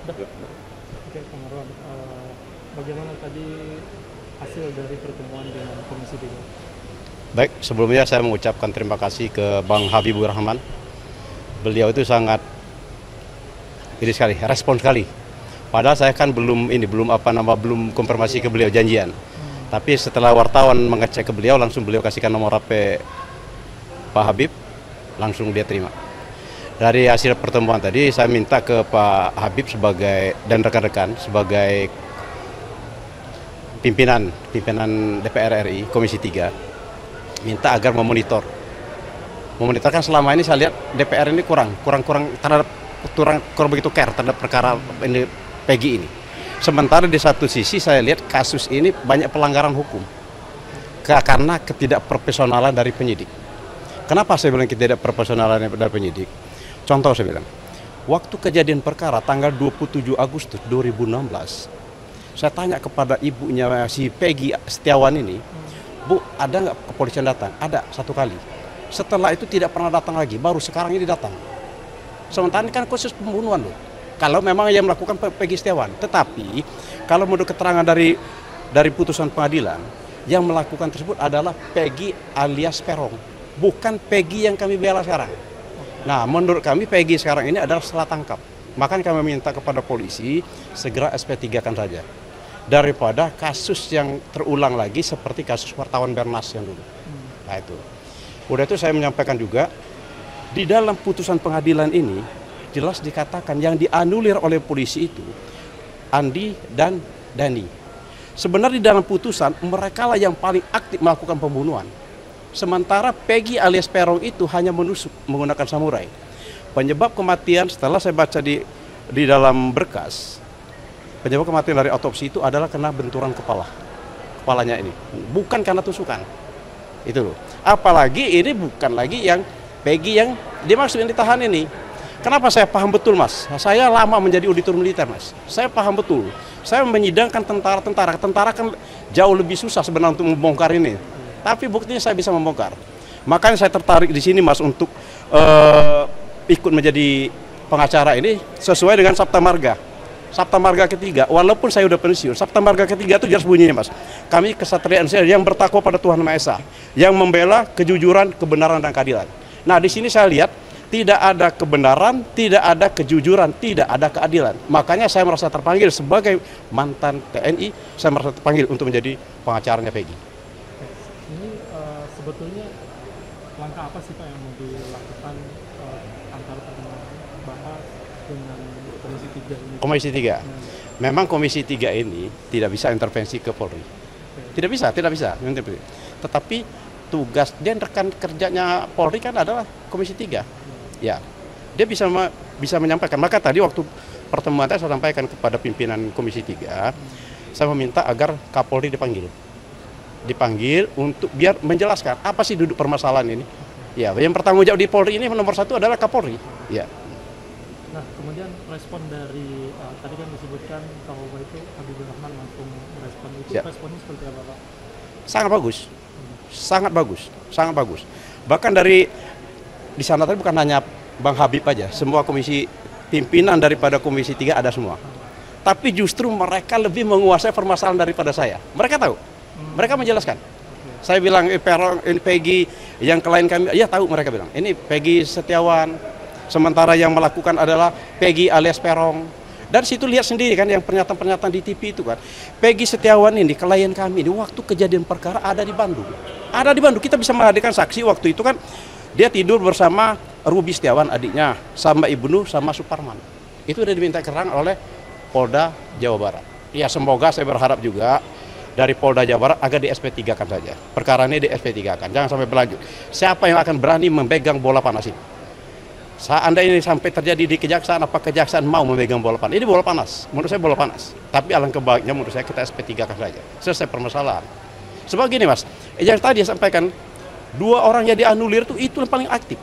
Oke, Kang Marwan, bagaimana tadi hasil dari pertemuan dengan Komisi 3? Baik, sebelumnya saya mengucapkan terima kasih ke Bang Habibur Rahman. Beliau itu sangat ini sekali, respon sekali. Padahal saya kan belum konfirmasi ke beliau janjian. Tapi setelah wartawan mengecek ke beliau, langsung beliau kasihkan nomor HP Pak Habib, langsung dia terima. Dari hasil pertemuan tadi, saya minta ke Pak Habib dan rekan-rekan sebagai pimpinan DPR RI Komisi 3, minta agar memonitor kan selama ini saya lihat DPR ini kurang begitu care terhadap perkara ini Peggy ini. Sementara di satu sisi saya lihat kasus ini banyak pelanggaran hukum karena ketidakprofesionalan dari penyidik. Kenapa saya bilang ketidakprofesionalan dari penyidik? Contoh saya bilang, waktu kejadian perkara tanggal 27 Agustus 2016, saya tanya kepada ibunya si Peggy Setiawan ini, Bu, ada nggak kepolisian datang? Ada, satu kali. Setelah itu tidak pernah datang lagi, baru sekarang ini datang. Sementara ini kan kasus pembunuhan loh. Kalau memang yang melakukan Peggy Setiawan. Tetapi, kalau menurut keterangan dari putusan pengadilan, yang melakukan tersebut adalah Peggy alias Peron. Bukan Peggy yang kami bela sekarang. Nah, menurut kami Peggy sekarang ini adalah salah tangkap. Makanya kami minta kepada polisi segera SP3-kan saja. Daripada kasus yang terulang lagi seperti kasus wartawan Bernas yang dulu. Nah itu. Udah itu saya menyampaikan juga, di dalam putusan pengadilan ini jelas dikatakan yang dianulir oleh polisi itu Andi dan Dani. Sebenarnya di dalam putusan mereka lah yang paling aktif melakukan pembunuhan. Sementara Peggy alias Peron itu hanya menusuk menggunakan samurai. Penyebab kematian setelah saya baca di dalam berkas, penyebab kematian dari otopsi itu adalah kena benturan kepalanya ini, bukan karena tusukan. Itu loh. Apalagi ini bukan lagi yang Peggy yang dimaksud yang ditahan ini. Kenapa saya paham betul, Mas? Saya lama menjadi auditor militer, Mas. Saya paham betul. Saya menyidangkan tentara. Tentara kan jauh lebih susah sebenarnya untuk membongkar ini. Tapi buktinya saya bisa membongkar. Makanya saya tertarik di sini, Mas, untuk ikut menjadi pengacara ini sesuai dengan Sabta Marga. Sabta Marga ketiga, walaupun saya udah pensiun, Sabta Marga ketiga itu jelas bunyinya, Mas. Kami kesatriaan saya yang bertakwa pada Tuhan Maha Esa, yang membela kejujuran, kebenaran, dan keadilan. Nah, di sini saya lihat tidak ada kebenaran, tidak ada kejujuran, tidak ada keadilan. Makanya saya merasa terpanggil sebagai mantan TNI, saya merasa terpanggil untuk menjadi pengacaranya Peggy. Ini sebetulnya langkah apa sih Pak yang mau dilakukan antara pertemuan bahas dengan Komisi 3 ini? Komisi 3. Memang Komisi 3 ini tidak bisa intervensi ke Polri. Tidak bisa. Tetapi tugas dan rekan kerjanya Polri kan adalah Komisi 3. Ya, dia bisa menyampaikan. Maka tadi waktu pertemuan saya sampaikan kepada pimpinan Komisi 3, saya meminta agar Kapolri dipanggil untuk biar menjelaskan apa sih duduk permasalahan ini. Ya, yang bertanggung jawab di Polri ini nomor satu adalah Kapolri. Ya. Nah, kemudian respon dari tadi kan disebutkan Kapolri itu Habibur Rahman langsung merespon itu. Ya. Responnya seperti apa, Pak? Sangat bagus. Sangat bagus. Bahkan di sana tadi bukan hanya Bang Habib aja, semua pimpinan daripada Komisi 3 ada semua. Tapi justru mereka lebih menguasai permasalahan daripada saya. Mereka tahu. Mereka menjelaskan. Saya bilang Peron, ini Peggy, yang klien kami, ya tahu mereka bilang. Ini Peggy Setiawan, sementara yang melakukan adalah Peggy alias Peron. Dan situ lihat sendiri kan yang pernyataan-pernyataan di TV itu kan. Peggy Setiawan ini, klien kami ini waktu kejadian perkara ada di Bandung. Kita bisa menghadirkan saksi waktu itu kan dia tidur bersama Ruby Setiawan adiknya, sama Ibnu, sama Suparman. Itu sudah diminta keterangan oleh Polda Jawa Barat. Ya semoga saya berharap juga dari Polda Jawa Barat agar di SP3-kan saja. Perkara ini di SP3-kan, jangan sampai berlanjut. Siapa yang akan berani memegang bola panas ini? Seandainya ini sampai terjadi di kejaksaan, apa kejaksaan mau memegang bola panas? Ini bola panas, menurut saya bola panas. Tapi alangkah baiknya menurut saya kita SP3-kan saja. Selesai permasalahan. Sebab gini, Mas, yang tadi saya sampaikan, 2 orang yang dianulir itu yang paling aktif.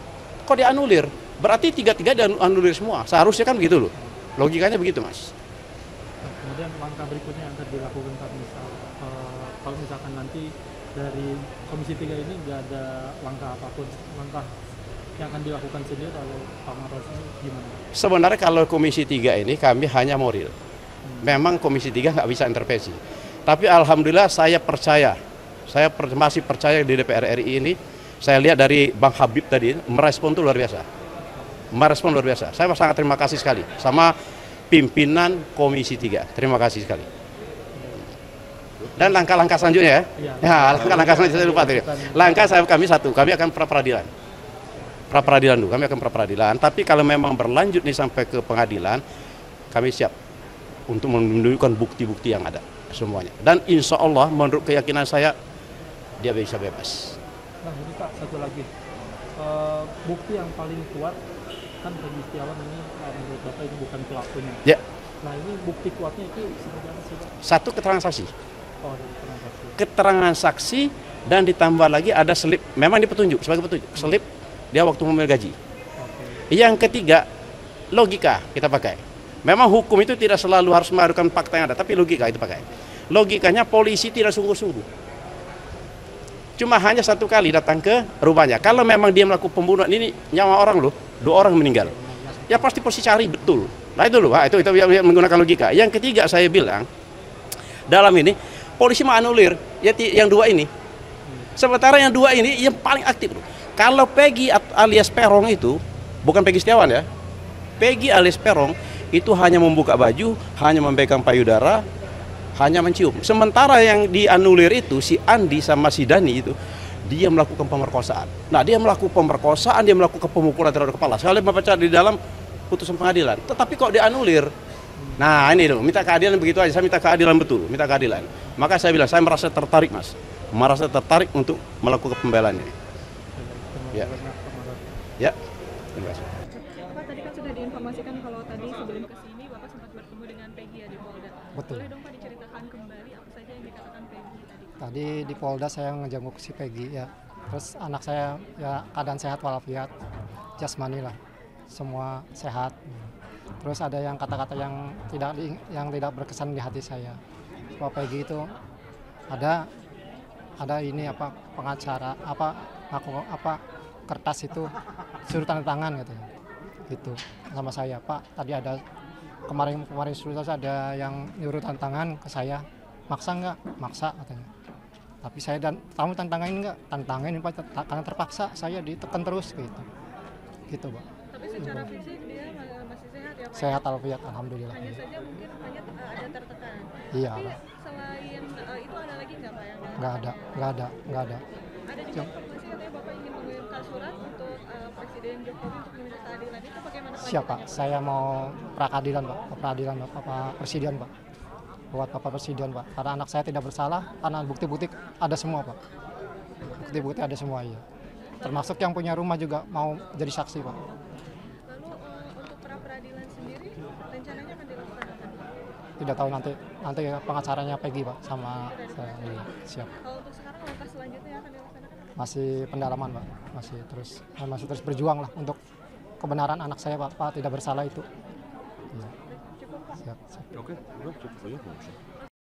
Kok dianulir? Berarti 3-3 dianulir semua. Seharusnya kan begitu loh. Logikanya begitu, Mas. Kemudian langkah berikutnya yang akan dilakukan kalau misalkan nanti dari Komisi 3 ini nggak ada langkah apapun, langkah yang akan dilakukan sendiri oleh Pak Marwas ini gimana? Sebenarnya kalau Komisi 3 ini kami hanya moral. Memang Komisi 3 nggak bisa intervensi. Tapi alhamdulillah saya masih percaya di DPR RI ini. Saya lihat dari Bang Habib tadi merespon itu luar biasa. Merespon luar biasa. Saya sangat terima kasih sekali sama pimpinan Komisi 3. Terima kasih sekali. Dan langkah-langkah selanjutnya langkah-langkah selanjutnya saya lupa tadi. Langkah kami satu, kami akan pra-peradilan. Pra-peradilan dulu, kami akan pra-peradilan. Tapi kalau memang berlanjut nih sampai ke pengadilan, kami siap untuk menunjukkan bukti-bukti yang ada semuanya. Dan insya Allah menurut keyakinan saya dia bisa bebas. Nah ini Pak, satu lagi bukti yang paling kuat kan Peggy Setiawan ini menurut Bapak ini bukan pelakunya. Ya. Nah ini bukti kuatnya itu seperti apa sih Pak? Satu, keterangan saksi. Oh, dari transaksi. Keterangan saksi dan ditambah lagi ada selip. Memang dia petunjuk, sebagai petunjuk. Selip dia waktu memilih gaji. Okay. Yang ketiga, logika kita pakai. Memang hukum itu tidak selalu harus mengharukan fakta yang ada, tapi logika itu pakai. Logikanya polisi tidak sungguh-sungguh. Cuma hanya satu kali datang ke rumahnya. Kalau memang dia melakukan pembunuhan ini nyawa orang loh, 2 orang meninggal. Ya pasti cari betul. Nah itu loh, itu menggunakan logika. Yang ketiga saya bilang dalam ini polisi menganulir yang 2 ini. Sementara yang 2 ini yang paling aktif loh. Kalau Peggy alias Perong itu bukan Peggy Setiawan ya. Peggy alias Perong itu hanya membuka baju, hanya memegang payudara, hanya mencium. Sementara yang dianulir itu si Andi sama si Dani itu dia melakukan pemerkosaan. Nah, dia melakukan pemerkosaan, dia melakukan pemukulan terhadap kepala. Sekali membaca di dalam putusan pengadilan. Tetapi kok dianulir? Nah, ini loh, minta keadilan begitu aja. Saya minta keadilan betul, minta keadilan. Maka saya bilang, saya merasa tertarik, Mas. Merasa tertarik untuk melakukan pembelaan ini. Ya. Ya. Terima kasih. Pak, tadi kan sudah diinformasikan kalau tadi sebelum ke sini Bapak sempat bertemu dengan Peggy ya di Polda. Betul. Boleh dong Pak diceritakan kembali apa saja yang dikatakan Peggy tadi? Tadi di Polda saya ngejenguk si Peggy ya. Terus anak saya ya keadaan sehat walafiat, jasmani lah, semua sehat. Terus ada yang kata-kata yang tidak berkesan di hati saya. Bahwa Peggy itu ada ini pengacara kertas itu suruh tanda tangan katanya. Gitu sama saya, Pak. Tadi ada kemarin suruh ada yang nyuruh tanda tangan ke saya. Maksa nggak? Maksa katanya. Tapi saya dan kamu tantangin nggak? Tantangin Pak, karena terpaksa saya ditekan terus gitu. Gitu, Pak. Tapi secara fisik dia masih sehat ya Pak? Sehat walafiat, alhamdulillah. Hanya saja mungkin ada tertekan. Iya. Tapi selain itu ada lagi nggak Pak yang Nggak ada. Ada juga informasi katanya Bapak ingin mengirimkan surat untuk Presiden Jokowi untuk meminta keadilan. Itu bagaimana Pak? Siapa? Saya mau pra-keadilan, Pak. Pra-keadilan Bapak Presiden, Pak. Buat Bapak Presiden, Pak. Karena anak saya tidak bersalah, karena bukti-bukti ada semua, Pak. Bukti-bukti ada semua, iya. Termasuk yang punya rumah juga mau jadi saksi, Pak. Lalu untuk pra-peradilan sendiri rencananya akan dilakukan apa? Tidak tahu nanti pengacaranya Peggy, Pak, sama saya. Iya, siap. Kalau untuk sekarang langkah selanjutnya akan dilaksanakan apa? Masih pendalaman, Pak. Masih terus berjuang lah untuk kebenaran anak saya, Pak tidak bersalah itu. Iya. Cukup Pak. Siap. Oke, cukup.